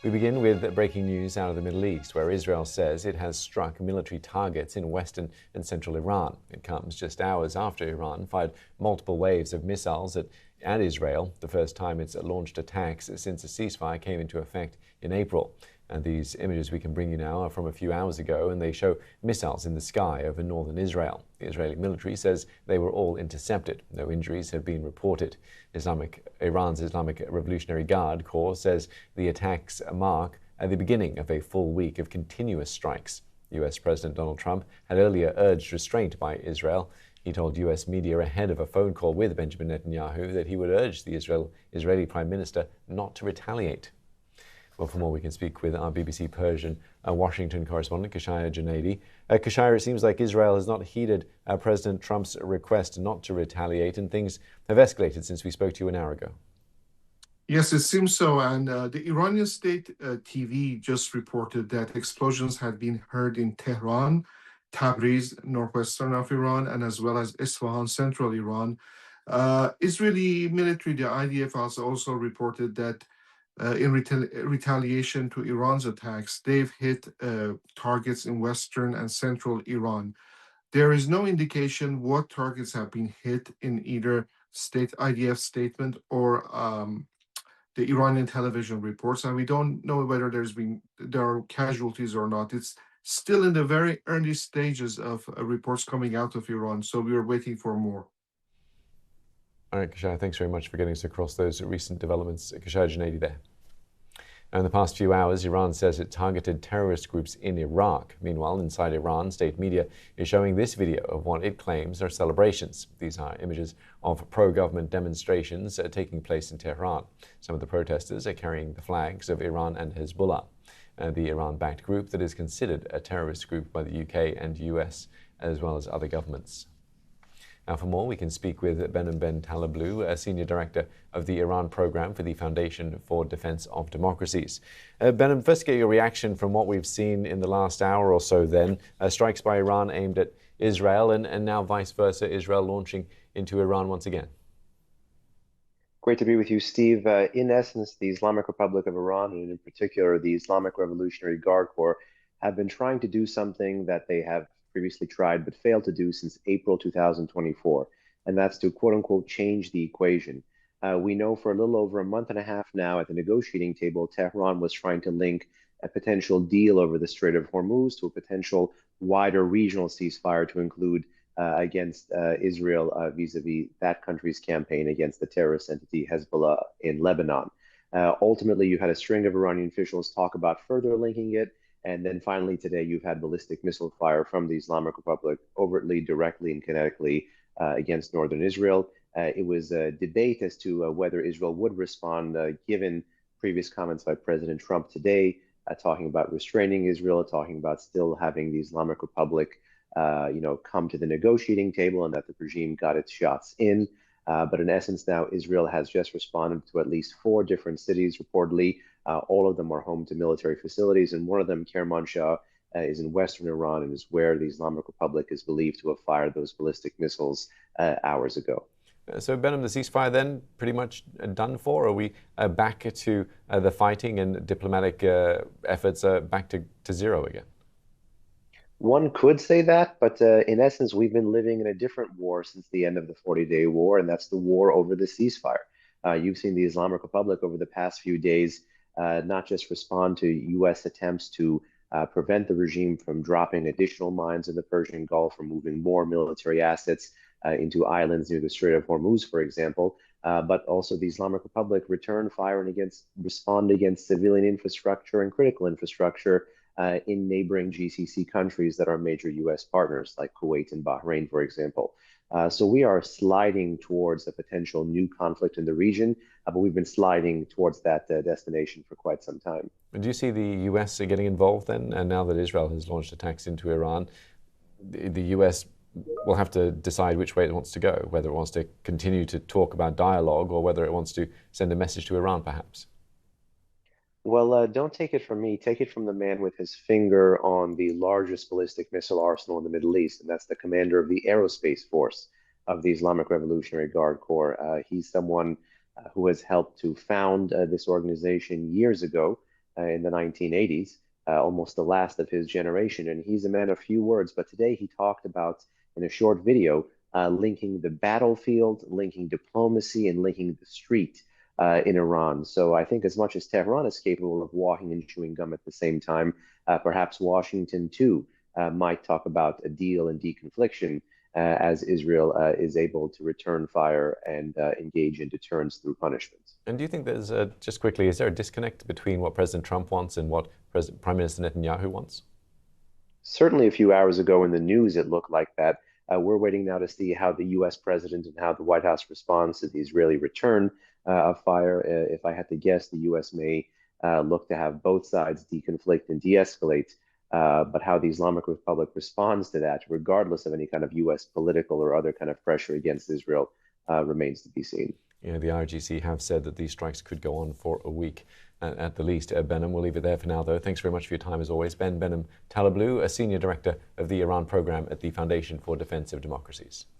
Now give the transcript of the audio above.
We begin with breaking news out of the Middle East, where Israel says it has struck military targets in western and central Iran. It comes just hours after Iran fired multiple waves of missiles at Israel, the first time it's launched attacks since a ceasefire came into effect in April. And these images we can bring you now are from a few hours ago, and they show missiles in the sky over northern Israel. The Israeli military says they were all intercepted. No injuries have been reported. Iran's Islamic Revolutionary Guard Corps says the attacks mark the beginning of a full week of continuous strikes. U.S. President Donald Trump had earlier urged restraint by Israel. He told U.S. media ahead of a phone call with Benjamin Netanyahu that he would urge the Israeli Prime Minister not to retaliate. Well, for more, we can speak with our BBC Persian Washington correspondent, Kashaya Junaidi. Kashaya, it seems like Israel has not heeded President Trump's request not to retaliate, and things have escalated since we spoke to you an hour ago. Yes, it seems so. And the Iranian state TV just reported that explosions had been heard in Tehran, Tabriz, northwestern of Iran, and as well as Isfahan, central Iran. Israeli military, the IDF, has also reported that in retaliation to Iran's attacks, they've hit targets in western and central Iran. There is no indication what targets have been hit in either state IDF statement or the Iranian television reports, and we don't know whether there are casualties or not. It's still in the very early stages of reports coming out of Iran, so we are waiting for more. All right, Kashaya, thanks very much for getting us across those recent developments. Kashaya Junaidi there. Now, in the past few hours, Iran says it targeted terrorist groups in Iraq. Meanwhile, inside Iran, state media is showing this video of what it claims are celebrations. These are images of pro-government demonstrations taking place in Tehran. Some of the protesters are carrying the flags of Iran and Hezbollah, the Iran-backed group that is considered a terrorist group by the UK and US, as well as other governments. Now, for more, we can speak with Behnam Ben Taleblu, a Senior Director of the Iran Program for the Foundation for Defense of Democracies. Behnam, first get your reaction from what we've seen in the last hour or so then. Strikes by Iran aimed at Israel and now vice versa, Israel launching into Iran once again. Great to be with you, Steve. In essence, the Islamic Republic of Iran, and in particular the Islamic Revolutionary Guard Corps, have been trying to do something that they have previously tried but failed to do since April 2024, and that's to quote-unquote change the equation. We know for a little over a month and a half now at the negotiating table, Tehran was trying to link a potential deal over the Strait of Hormuz to a potential wider regional ceasefire to include against Israel vis-a-vis that country's campaign against the terrorist entity Hezbollah in Lebanon. Ultimately, you had a string of Iranian officials talk about further linking it. And then finally today, you've had ballistic missile fire from the Islamic Republic overtly, directly, and kinetically against northern Israel. It was a debate as to whether Israel would respond, given previous comments by President Trump today, talking about restraining Israel, talking about still having the Islamic Republic, come to the negotiating table, and that the regime got its shots in. But in essence, now Israel has just responded to at least 4 different cities, reportedly. All of them are home to military facilities, and one of them, Kermanshah, is in western Iran and is where the Islamic Republic is believed to have fired those ballistic missiles hours ago. So, Behnam, the ceasefire then pretty much done for? Are we back to the fighting and diplomatic efforts back to zero again? One could say that, but in essence, we've been living in a different war since the end of the 40-day war, and that's the war over the ceasefire. You've seen the Islamic Republic over the past few days not just respond to U.S. attempts to prevent the regime from dropping additional mines in the Persian Gulf or moving more military assets into islands near the Strait of Hormuz, for example, but also the Islamic Republic returned fire and respond against civilian infrastructure and critical infrastructure in neighboring GCC countries that are major U.S. partners, like Kuwait and Bahrain, for example. So we are sliding towards a potential new conflict in the region, but we've been sliding towards that destination for quite some time. And do you see the U.S. getting involved then? And now that Israel has launched attacks into Iran, the U.S. will have to decide which way it wants to go, whether it wants to continue to talk about dialogue or whether it wants to send a message to Iran, perhaps. Well, don't take it from me. Take it from the man with his finger on the largest ballistic missile arsenal in the Middle East, and that's the commander of the aerospace force of the Islamic Revolutionary Guard Corps. He's someone who has helped to found this organization years ago, in the 1980s, almost the last of his generation. And he's a man of few words, but today he talked about, in a short video, linking the battlefield, linking diplomacy, and linking the street in Iran. So I think as much as Tehran is capable of walking and chewing gum at the same time, perhaps Washington too might talk about a deal and deconfliction as Israel is able to return fire and engage in deterrence through punishment. And do you think there's, just quickly, is there a disconnect between what President Trump wants and what Prime Minister Netanyahu wants? Certainly a few hours ago in the news, it looked like that. We're waiting now to see how the U.S. president and how the White House responds to the Israeli return of fire. If I had to guess, the U.S. may look to have both sides deconflict and de-escalate. But how the Islamic Republic responds to that, regardless of any kind of U.S. political or other kind of pressure against Israel, remains to be seen. Yeah, the IRGC have said that these strikes could go on for a week at the least. Behnam, we'll leave it there for now, though. Thanks very much for your time, as always. Ben Behnam Talablu, a Senior Director of the Iran Program at the Foundation for Defense of Democracies.